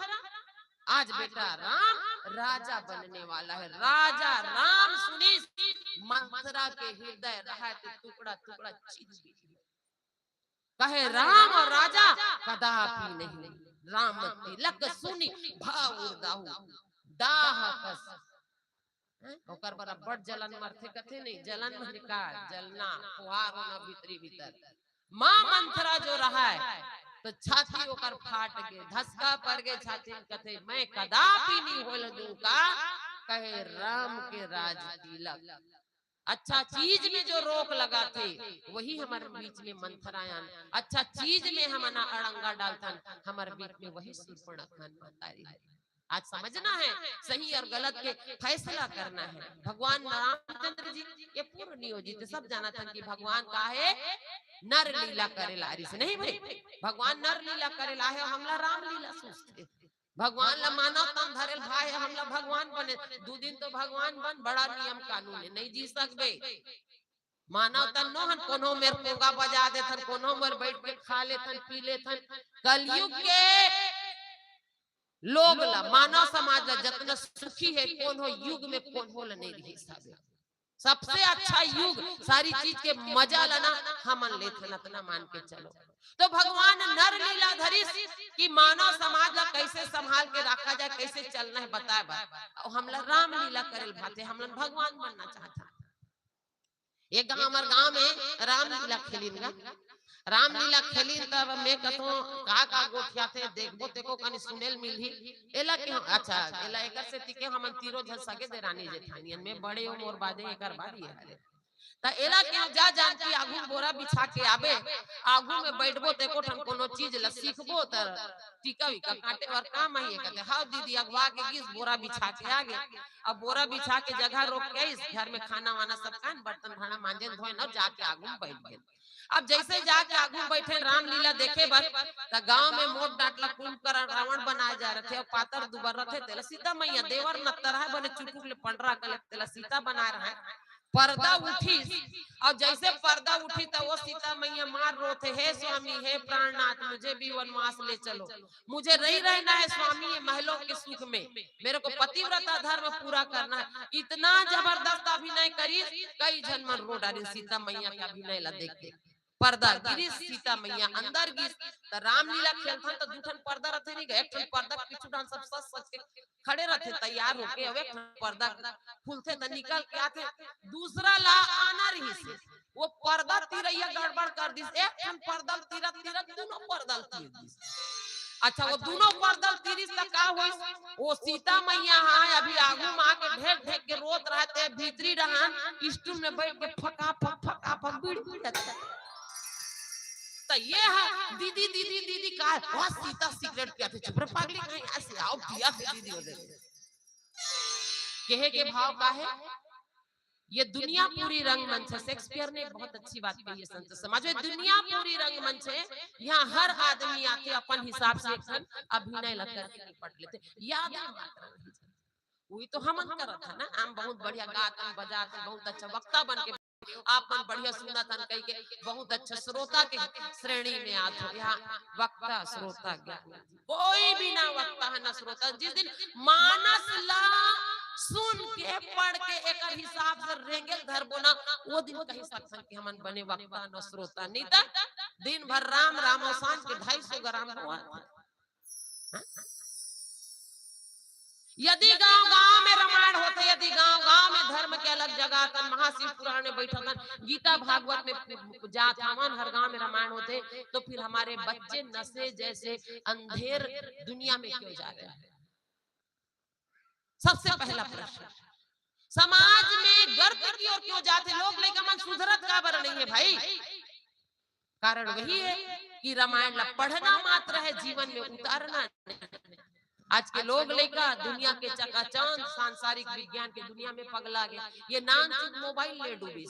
Speaker 1: आज बेटा राम राजा बनने वाला है। राजा राम सुनी मंथरा के हृदय रहा तो टुकड़ा टुकड़ा चीज कहे राम और राजा कदापि नहीं। राम तिलक सुनी भाउर दाऊ दाह कस ओकर बराबर जलन मरथे कथे नहीं, जलन मन का जलना फुहार होना भीतरी भीतर। मां मंथरा जो रहा है तो छाती ओकर फाट के धसका पड़ गए छाती में, कथे मैं कदापि नहीं होल दूंगा। कहे राम के राज तिलक। अच्छा चीज में जो रोक लगा थे वही हमारे बीच में मंथरायन, अच्छा चीज में हम अड़ंगा डालतन हमारे बीच में वही शूर्पणखा महतारी है। आज समझना है, सही और गलत के फैसला करना है। भगवान रामचंद्र जी ये पूर्ण नियोजित, सब जाना था कि भगवान का है नर लीला करेला से नहीं भाई, भगवान नर लीला करेला है, हमला राम लीला सोचते। भगवान ला मानव तन धरेल भाई हमला भगवान बने, दो दिन तो भगवान बन, बड़ा नियम कानून है, नहीं जी सकबे। मानव तन नोहन कोनो मेर पोगा बजा देथन, कोनो मेर बैठ के खा लेथन पी लेथन। कलयुग के लोग ला मानव समाज ला जितना सुखी है कौन हो युग में कौन हो नहीं रही साबे। सबसे अच्छा युग सारी चीज के मजा लेना हमन लेथन, इतना मान के चलो। तो भगवान नर लीला धरी कि मानव समाज ला कैसे संभाल के रखा जाए, कैसे चलना है बताए बा। हमला राम लीला करेल भाते, हमला भगवान बनना चाहता। एक हमारे गांव में राम लीला खेलिन, रामलीला खेली तब मैं कथो का गोठिया थे देखबो तेको कनी सुनेल मिलही एला के अच्छा एला एकर से तिके हमन तीरो झल सके दे रानी जेठानियन में बड़े हो मोर बादे एकर बाद ये हरे त एला के जा जान की आगू बोरा बिछा के आबे, आगू में बैठबो तेको ठन कोनो चीज ल सीखबो त टीका विका काटे और काम है कहते हां दीदी अगवा के गिस बोरा बिछा के आगे। अब बोरा बिछा के जगह रोक के इस घर में खाना वाना सब कान बर्तन भाड़ा मांजे धोए न जाके आगू में बैठ गए। अब जैसे जाके आगू बैठे रामलीला देखे बर त गांव में मोट डाटला कुंभकर्ण रावण बनाए जा रहे थे और पातर दुबर रहे तेला सीता मैया देवर न तरह बने चुटुक ले पंडरा कले तेला सीता बना रहा है। पर्दा उठी और जैसे पर्दा उठी तो वो सीता मैया मार रोते हे स्वामी हे प्राणनाथ मुझे भी वनवास ले चलो, मुझे नहीं रहना है स्वामी ये महलों के सुख में, मेरे को पतिव्रता धर्म पूरा करना है। इतना जबरदस्त अभिनय करी कई जन मन रो डाली सीता मैया का अभिनय ला देख के। पर्दा गिरी सीता मैया अंदर गिर तो रामलीला खेलथन तो दूठन पर्दा रहते नहीं गए, एक ठन पर्दा पीछू डान सब सच सच के खड़े रहते तैयार होके, अब एक पर्दा खुलते तो निकल के आते, दूसरा ला आना रही से वो पर्दा तिरैया गड़बड़ कर दिस, एक ठन पर्दा तिरत तिरत दोनों पर्दा तीर दिस। अच्छा वो दोनों पर्दल तिरिस तक का होई वो सीता मैया हां अभी आगू मां के ढेक ढेक के रोत रहते भीतरी रहन स्टूल में बैठ के फका फक बीड़ी तो ये है दीदी दीदी दीदी का वो सीता सिगरेट पियाते चुप रे पागली कहीं ऐसे आओ पिया दीदी हो दे कहे के भाव का है। ये दुनिया पूरी रंगमंच है, शेक्सपियर ने बहुत अच्छी बात कही है संत समाज में, दुनिया पूरी रंगमंच है, यहाँ हर आदमी आके अपन हिसाब से अभिनय लग करके निपट लेते। याद है वही तो हम करत है ना, हम बहुत बढ़िया गाते बजाते बहुत अच्छा वक्ता बन के आप मन बढ़िया सुना था कही के बहुत अच्छा श्रोता के श्रेणी में आत हो। यहाँ वक्ता श्रोता ज्ञान कोई भी ना वक्ता है ना श्रोता। जिस दिन मानस ला सुन के पढ़ के एक हिसाब से रेंगे धरबो ना वो दिन कही सकते कि हमन बने वक्ता न श्रोता। नहीं था दिन भर राम राम और सांझ के 250 ग्राम हुआ। यदि गांव गांव में रामायण होते, यदि गांव गांव में धर्म के अलग जगह कर महाशिव पुराण में बैठा गीता भागवत में जात हवन हर गांव में रामायण होते तो फिर हमारे बच्चे नशे जैसे अंधेर दुनिया में क्यों जा रहे हैं? सबसे पहला प्रश्न समाज में गर्त की ओर क्यों जाते लोग? लेकिन मन सुधरत काबर नहीं है भाई? कारण वही है कि रामायण पढ़ना मात्र है, जीवन में उतारना नहीं। आज के लोग लेका दुनिया के चकाचौंध सांसारिक विज्ञान के दुनिया में पगला गया। ये नान मोबाइल ले डूबी।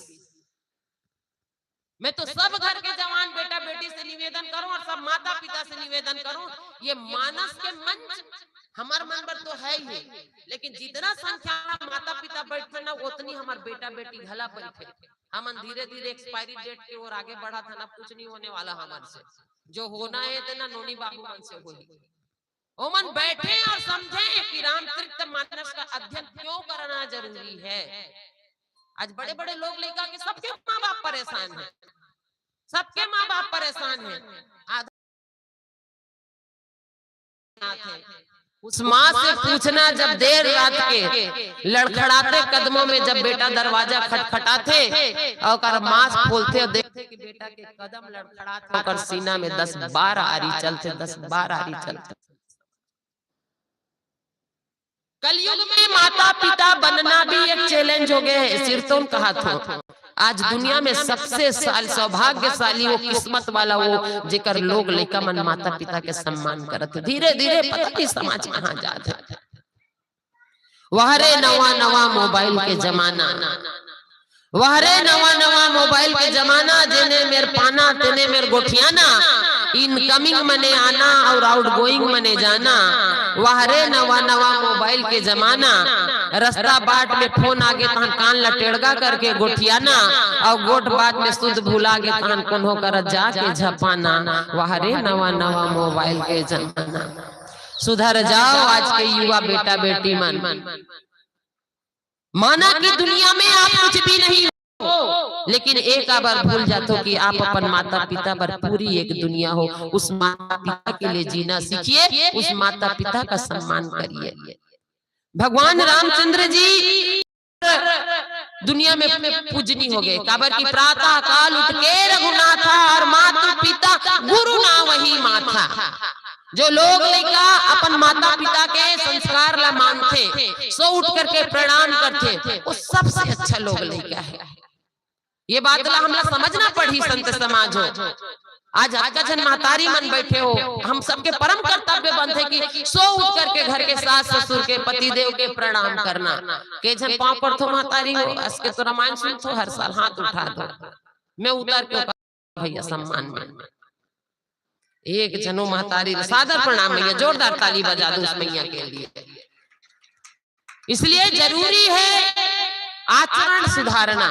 Speaker 1: मैं तो सब घर के जवान बेटा बेटी से निवेदन करूं और सब माता पिता से निवेदन करूं, ये मानस के मंच हमार मन पर तो है ही, लेकिन जितना संख्या माता पिता बैठते ना उतनी हमार बेटा बेटी घला बैठे। हमन धीरे धीरे एक्सपायरी डेट की ओर आगे बढ़ा था ना, कुछ नहीं होने वाला हमारे से। जो होना है इतना नोनी बाबू मन से होगी। ओमन बैठे और समझे कि रामचरित मानस का अध्ययन क्यों करना जरूरी है। आज बड़े बड़े लोग लेकर के सबके माँ बाप परेशान हैं, सबके माँ बाप परेशान हैं। उस माँ से पूछना जब देर रात के लड़खड़ाते कदमों में जब बेटा दरवाजा खटखटाते और माँ खोलते और देखते कि बेटा के कदम लड़खड़ाते और सीना में 10-12 आरी चलते, 10-12 आरी चलते। कलयुग में माता पिता बनना भी एक चैलेंज हो गया है। सिरतोन कहा था आज दुनिया में सबसे सौभाग्यशाली वो किस्मत वाला वो जेकर लोग लेकर मन माता पिता के सम्मान करते। धीरे धीरे पता नहीं समाज कहाँ जाता। वहरे नवा नवा मोबाइल के जमाना, वहरे नवा नवा मोबाइल के जमाना, जिन्हें मेरे पाना तेने मेरे गोठियाना, इनकमिंग मने आना और आउटगोइंग मने जाना। वहरे नवा नवा मोबाइल के जमाना, रास्ता बाट में फोन आगे तहन कान लटेड़गा करके गोठियाना और गोट बात में शुद्ध भूला गे तहन कोनो कर जाके झपाना। वहरे नवा नवा मोबाइल के जमाना। सुधर जाओ आज के युवा बेटा बेटी मन। माना कि दुनिया में आप कुछ भी नहीं हो, लेकिन एक बार भूल जाते हो कि आप अपन माता पिता पर पूरी एक दुनिया हो। उस माता पिता के लिए जीना सीखिए, उस माता पिता का सम्मान करिए। भगवान रामचंद्र जी दुनिया में पूजनी हो गए काबर की प्रातः काल उठ के रघुनाथा और माता पिता गुरु ना वही माथा। जो लोग लेका अपन माता पिता के संस्कार ला मानते, सो उठ करके प्रणाम करते, वो सबसे अच्छा लोग लेका है। ये बात ला हमला समझना पड़ी संत समाज हो। आज आका जन महतारी मन बैठे हो, हम सबके परम कर्तव्य बनते कि सो उठ करके घर के सास ससुर के पति देव के प्रणाम करना। के जन पांव पर तो महतारी हो असके तो रामायण सुन तो हर साल हाथ उठा दो, मैं उतर के भैया सम्मान में एक जनो महतारी सादर प्रणाम मैया, जोरदार ताली बजा दो उस मैया के लिए। इसलिए जरूरी है आचरण सुधारना।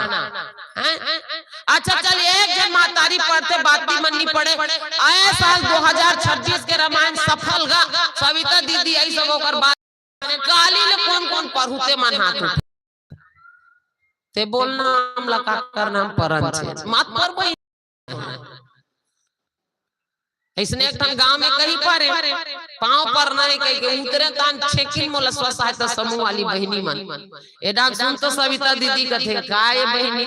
Speaker 1: अच्छा चल एक जन महतारी पढ़ते बात भी मननी पड़े। आए साल 2026 के रामायण सफल गा सविता दीदी आई सब ओकर बात काली ले कौन कौन पढ़ुते मन हाथ उठे ते बोलना हम लका करना हम परन छे मात पर वही इसने एक गांव में कहीं पर पांव पर नहीं कहीं के उतरे तान छेकिन मोला स्व सहायता समूह वाली बहनी मन एडा सुन तो सविता दीदी कथे काय बहनी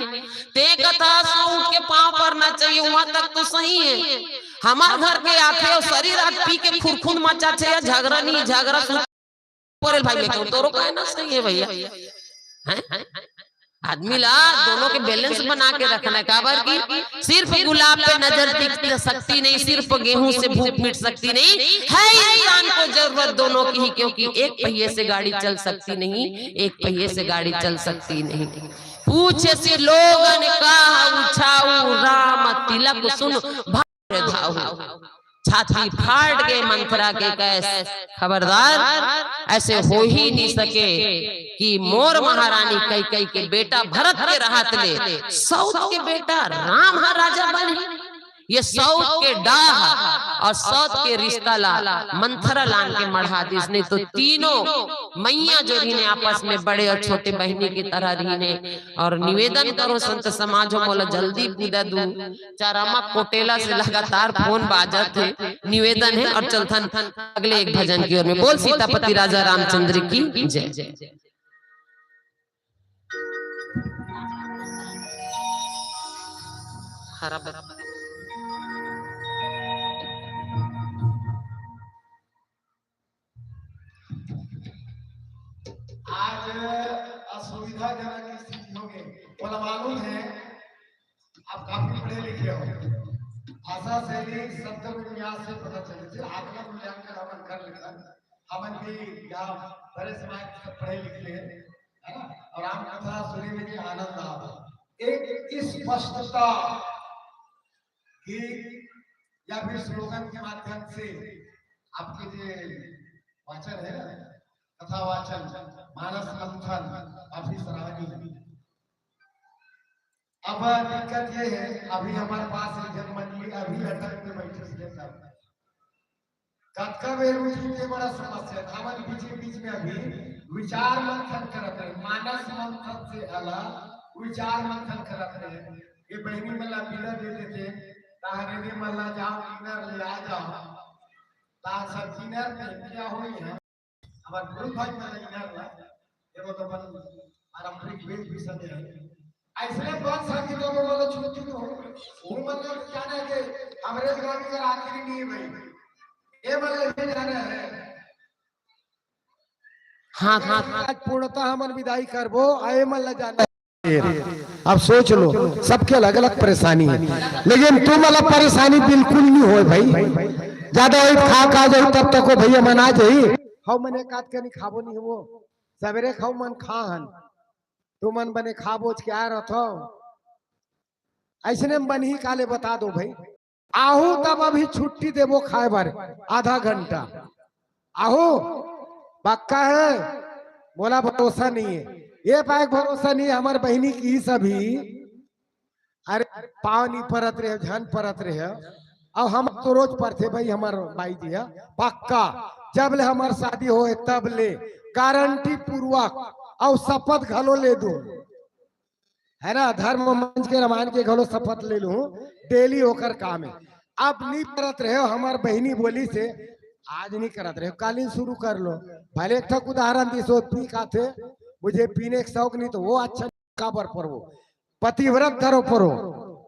Speaker 1: ते कथा सो उठ के पांव पर ना चाहिए वहां तक तो सही है। हमार घर के आखे और शरीर रात पी के खुरखुंद मचा छे या झगड़ा नहीं झगड़ा पोरेल भाई लेके तोरो काय ना सही है भैया हैं। आदमी ला दोनों के बैलेंस बना के रखना है। काबर की सिर्फ गुलाब पे नजर टिक सकती नहीं, सिर्फ गेहूं से भूख मिट सकती नहीं है। इंसान को जरूरत दोनों की ही, क्योंकि एक पहिए से गाड़ी चल सकती नहीं, एक पहिए से गाड़ी चल सकती नहीं। पूछे से लोगन का उछाऊ राम तिलक सुन भाव धाऊ। छाती फाड़ गए मंथरा के कैस, खबरदार ऐसे हो ही नहीं सके कि मोर महारानी कई के बेटा भरत के राहत ले साउथ के बेटा राम राजा बने। ये साउथ के डाह और साउथ के रिश्ता ला मंथरा लान के मढ़ा दिस ने तो तीनों मैया जो रही ने आपस में बड़े और छोटे बहनी की तरह रही ने। और निवेदन करो संत समाजों मोला जल्दी पूजा दू चारामा कोटेला से लगातार फोन बाजत है, निवेदन है। और चलथन अगले एक भजन की ओर में। बोल सीतापति राजा रामचंद्र की जय। हरा बराबर
Speaker 3: आज असुविधाजनक स्थिति हो गई। बोला मालूम है आप काफी पढ़े लिखे हो, भाषा शैली शब्द विन्यास से पता चले आकलन मूल्यांकन हमन कर लेकर हमन भी यहाँ बड़े समाज से पढ़े लिखे है ना। और राम कथा सुनने में भी आनंद आता, एक स्पष्टता की या फिर स्लोगन के माध्यम से आपके जो वाचन है ना, कथा वाचन मानस मंथन काफी सराहनीय। अब दिक्कत ये है अभी हमारे पास एक जनमंडली अभी अटक के बैठे से कतका बेर उठी बड़ा समस्या था। हमारे बीच में अभी विचार मंथन करते हैं, मानस मंथन से अलग विचार मंथन करते हैं। ये बहनी मल्ला बिना दे देते ताहरे दे मल्ला जाओ किनर ले आ जाओ ता सब किनर में क्या हुई है हमारे गुरु भाई में किनर ला एगो तो बन पारंपरिक वेश भी सब है। ऐसे बहुत संगीतों में बोलो छुट्टी तो वो मतलब क्या ना कि हमारे गांव का आखिरी नहीं भाई ये मतलब ये जाना है।
Speaker 1: हाँ
Speaker 3: आज पूर्णतः हमन विदाई करबो आए मन जाना। अब सोच लो सबके अलग अलग परेशानी है, लेकिन तुम अलग परेशानी बिल्कुल नहीं हो भाई। ज्यादा खा जाओ तब तक हो भैया मना जाई खाओ मने काट के नहीं खाबो नहीं वो सवेरे खाओ मन खा हन तू मन बने खा बोझ के आ रहो ऐसने में बनी काले बता दो भाई। आहू तब अभी छुट्टी देवो खाए बार आधा घंटा आहू पक्का है। बोला भरोसा नहीं है, ये पाक भरोसा नहीं है हमारे बहनी की सभी। अरे पानी परत रहे झन परत रहे और हम तो रोज पढ़ते भाई हमारे भाई जी है पक्का। जब ले हमार शादी हो तब ले गारंटी पूर्वक और शपथ घलो ले दू है ना। धर्म मंच के रामायण के घलो शपथ ले लू डेली होकर काम है। अब नहीं करत रहे हमार बहनी बोली से आज नहीं करत रहे कालीन शुरू कर लो। भले एक उदाहरण दी सो पी का थे मुझे पीने का शौक नहीं तो वो अच्छा काबर पर वो पतिव्रत करो परो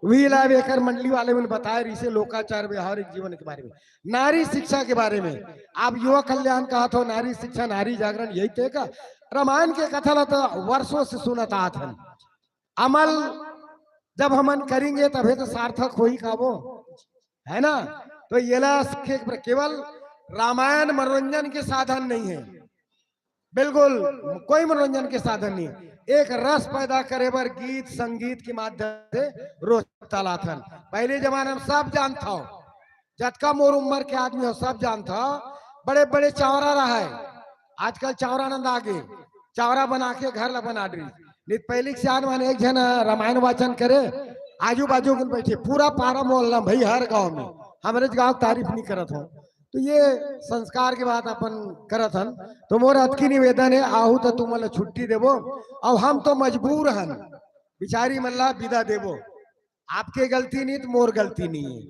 Speaker 3: वीलाव एकर मंडली वाले ने बताया इसे लोकाचार व्यवहारिक जीवन के बारे में नारी शिक्षा के बारे में। आप युवा कल्याण कहा था नारी शिक्षा नारी जागरण यही थे का रामायण के कथा तो वर्षों से सुनता था। अमल जब हमन करेंगे तभी तो सार्थक हो ही काबो है ना। तो ये केवल रामायण मनोरंजन के साधन नहीं है, बिल्कुल कोई मनोरंजन के साधन नहीं। एक रस पैदा करे बर गीत संगीत के माध्यम से रोज तलाथन। पहले जमाने में सब जानता हो जतका मोर उम्र के आदमी हो सब जानता हो बड़े बड़े चावरा रहा है। आजकल चावरा नंद आगे चावरा बना के घर ला बना दी नित पहले सियान माने एक जन रामायण वाचन करे आजू बाजू में बैठे पूरा पारा मोहल्ला भाई हर गांव में हमारे गांव तारीफ नहीं करत हो। तो ये संस्कार के बात अपन करत हन। तो मोर अतकी निवेदन है आहू तो तुम छुट्टी देवो और हम तो मजबूर हन बिचारी मल्ला विदा देवो। आपके गलती नहीं तो मोर गलती नहीं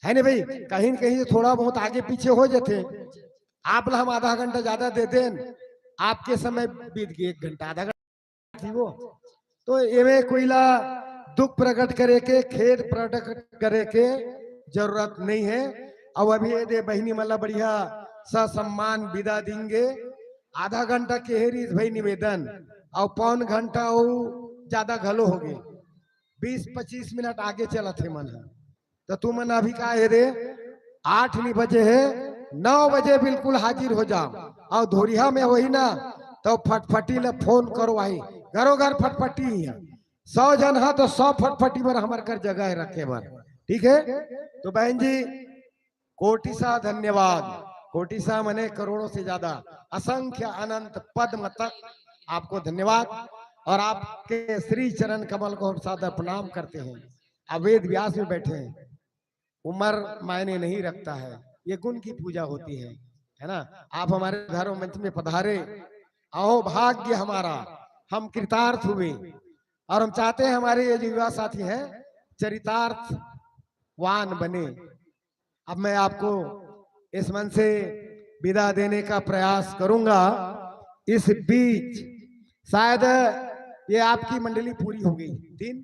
Speaker 3: है ना भाई। कहीं कहीं थोड़ा बहुत आगे पीछे हो जाते आप हम आधा घंटा ज्यादा दे दें आपके समय बीत गए 1 घंटा आधा घंटा थी वो। तो ये कोईला दुख प्रकट करे के खेद प्रकट करे के जरूरत नहीं है। अब अभी ये दे बहनी मल्ला बढ़िया ससम्मान विदा देंगे। आधा घंटा के हेरी भाई निवेदन और पौन घंटा हो ज्यादा घलो हो गए 20-25 मिनट आगे चला थे मन। तो तू मन अभी का है रे 8 नहीं बजे है 9 बजे बिल्कुल हाजिर हो जाओ और धोरिया में वही ना तो फटफटी ले फोन करो आई घरों घर फटफटी ही है 100 जन है तो 100 फटफटी पर हमारे कर जगह रखे बार ठीक है। तो बहन जी कोटिसा धन्यवाद। कोटिसा मने करोड़ों से ज्यादा, असंख्य अनंत पद्म तक आपको धन्यवाद। और आपके श्री चरण कमल को हम सादर प्रणाम करते हैं। आप वेद व्यास में बैठे हैं, उम्र मायने नहीं रखता है, ये गुण की पूजा होती है ना। आप हमारे घरों मंच में पधारे, आओ भाग्य हमारा, हम कृतार्थ हुए। और हम चाहते हैं हमारे ये जो युवा साथी हैं चरितार्थवान बने। अब मैं आपको इस मन से विदा देने का प्रयास करूंगा। इस बीच शायद ये आपकी मंडली पूरी हो गई, दिन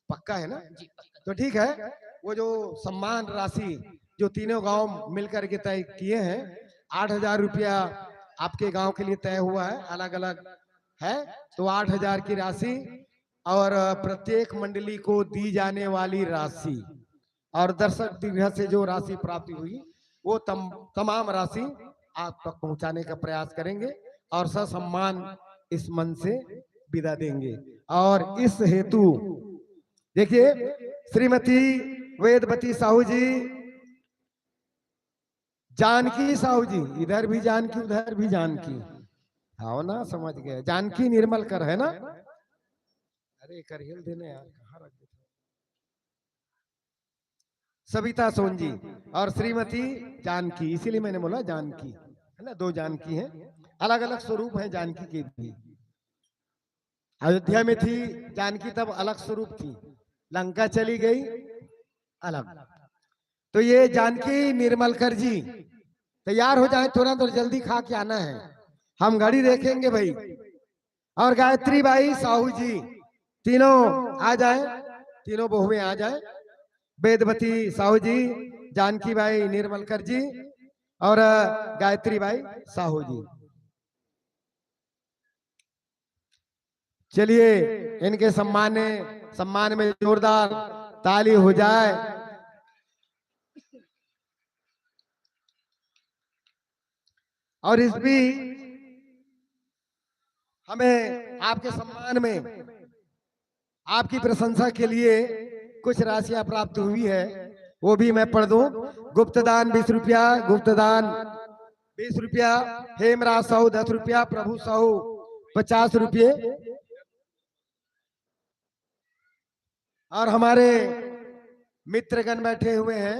Speaker 3: पक्का है ना?
Speaker 1: जी पक्का।
Speaker 3: तो ठीक है, वो जो सम्मान राशि जो तीनों गांव मिलकर के तय किए हैं, 8,000 रुपया आपके गांव के लिए तय हुआ है, अलग अलग है। तो 8,000 की राशि और प्रत्येक मंडली को दी जाने वाली राशि और दर्शक दीर्घ से जो राशि प्राप्ति हुई वो तमाम राशि आप तक पहुंचाने का प्रयास करेंगे और ससम्मान इस मन से विदा देंगे। और इस हेतु देखिए श्रीमती वेदवती साहू जी, जानकी साहू जी, इधर भी जानकी उधर भी जानकी, आओ ना, समझ गए, जानकी निर्मल कर है ना। अरे करियल देने यार, कहाँ रख देते। सविता सोन जी और श्रीमती जानकी, इसीलिए मैंने बोला जानकी है ना, दो जानकी हैं, अलग अलग स्वरूप हैं जानकी के भी। अयोध्या में थी जानकी तब अलग स्वरूप थी, लंका चली गई अलग। तो ये जानकी निर्मलकर जी तैयार हो जाए तुरंत और जल्दी खा के आना है, हम गाड़ी देखेंगे भाई। और गायत्री बाई साहू जी तीनों आ जाए, तीनों बहुएं आ जाए, वेदवती साहू जी, जानकी बाई निर्मलकर जी और गायत्री बाई साहू जी। चलिए इनके सम्मान में जोरदार ताली हो जाए। और इस भी हमें आपके सम्मान में आपकी प्रशंसा के लिए कुछ राशियां प्राप्त हुई है, वो भी मैं पढ़ दूं। गुप्तदान 20 रुपया, गुप्तदान 20 रुपया, हेमराज साहू 10 रुपया, प्रभु साहू 50 रुपये। और हमारे मित्रगण बैठे हुए हैं,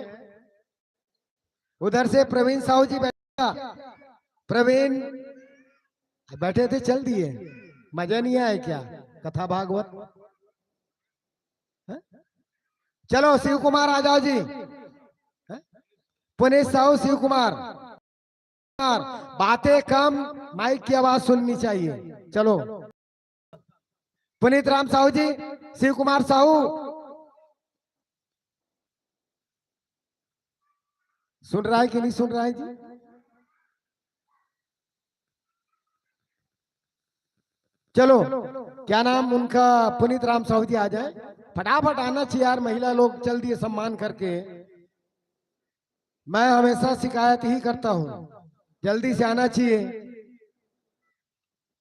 Speaker 3: उधर से प्रवीण साहू जी बैठा, प्रवीण बैठे थे, चल दिए, मजा नहीं आया क्या कथा भागवत? चलो शिव कुमार आ जाओ जी, पुनीत साहू, शिव कुमार, बातें कम, माइक की आवाज सुननी चाहिए। चलो पुनीत राम साहू जी, शिव कुमार साहू, सुन रहा है कि नहीं सुन रहा है जी? चलो क्या नाम उनका, पुनीत राम साहू जी आ जाए, फटाफट आना चाहिए यार, महिला लोग चल दिए सम्मान करके। मैं हमेशा शिकायत ही करता हूँ, जल्दी से आना चाहिए।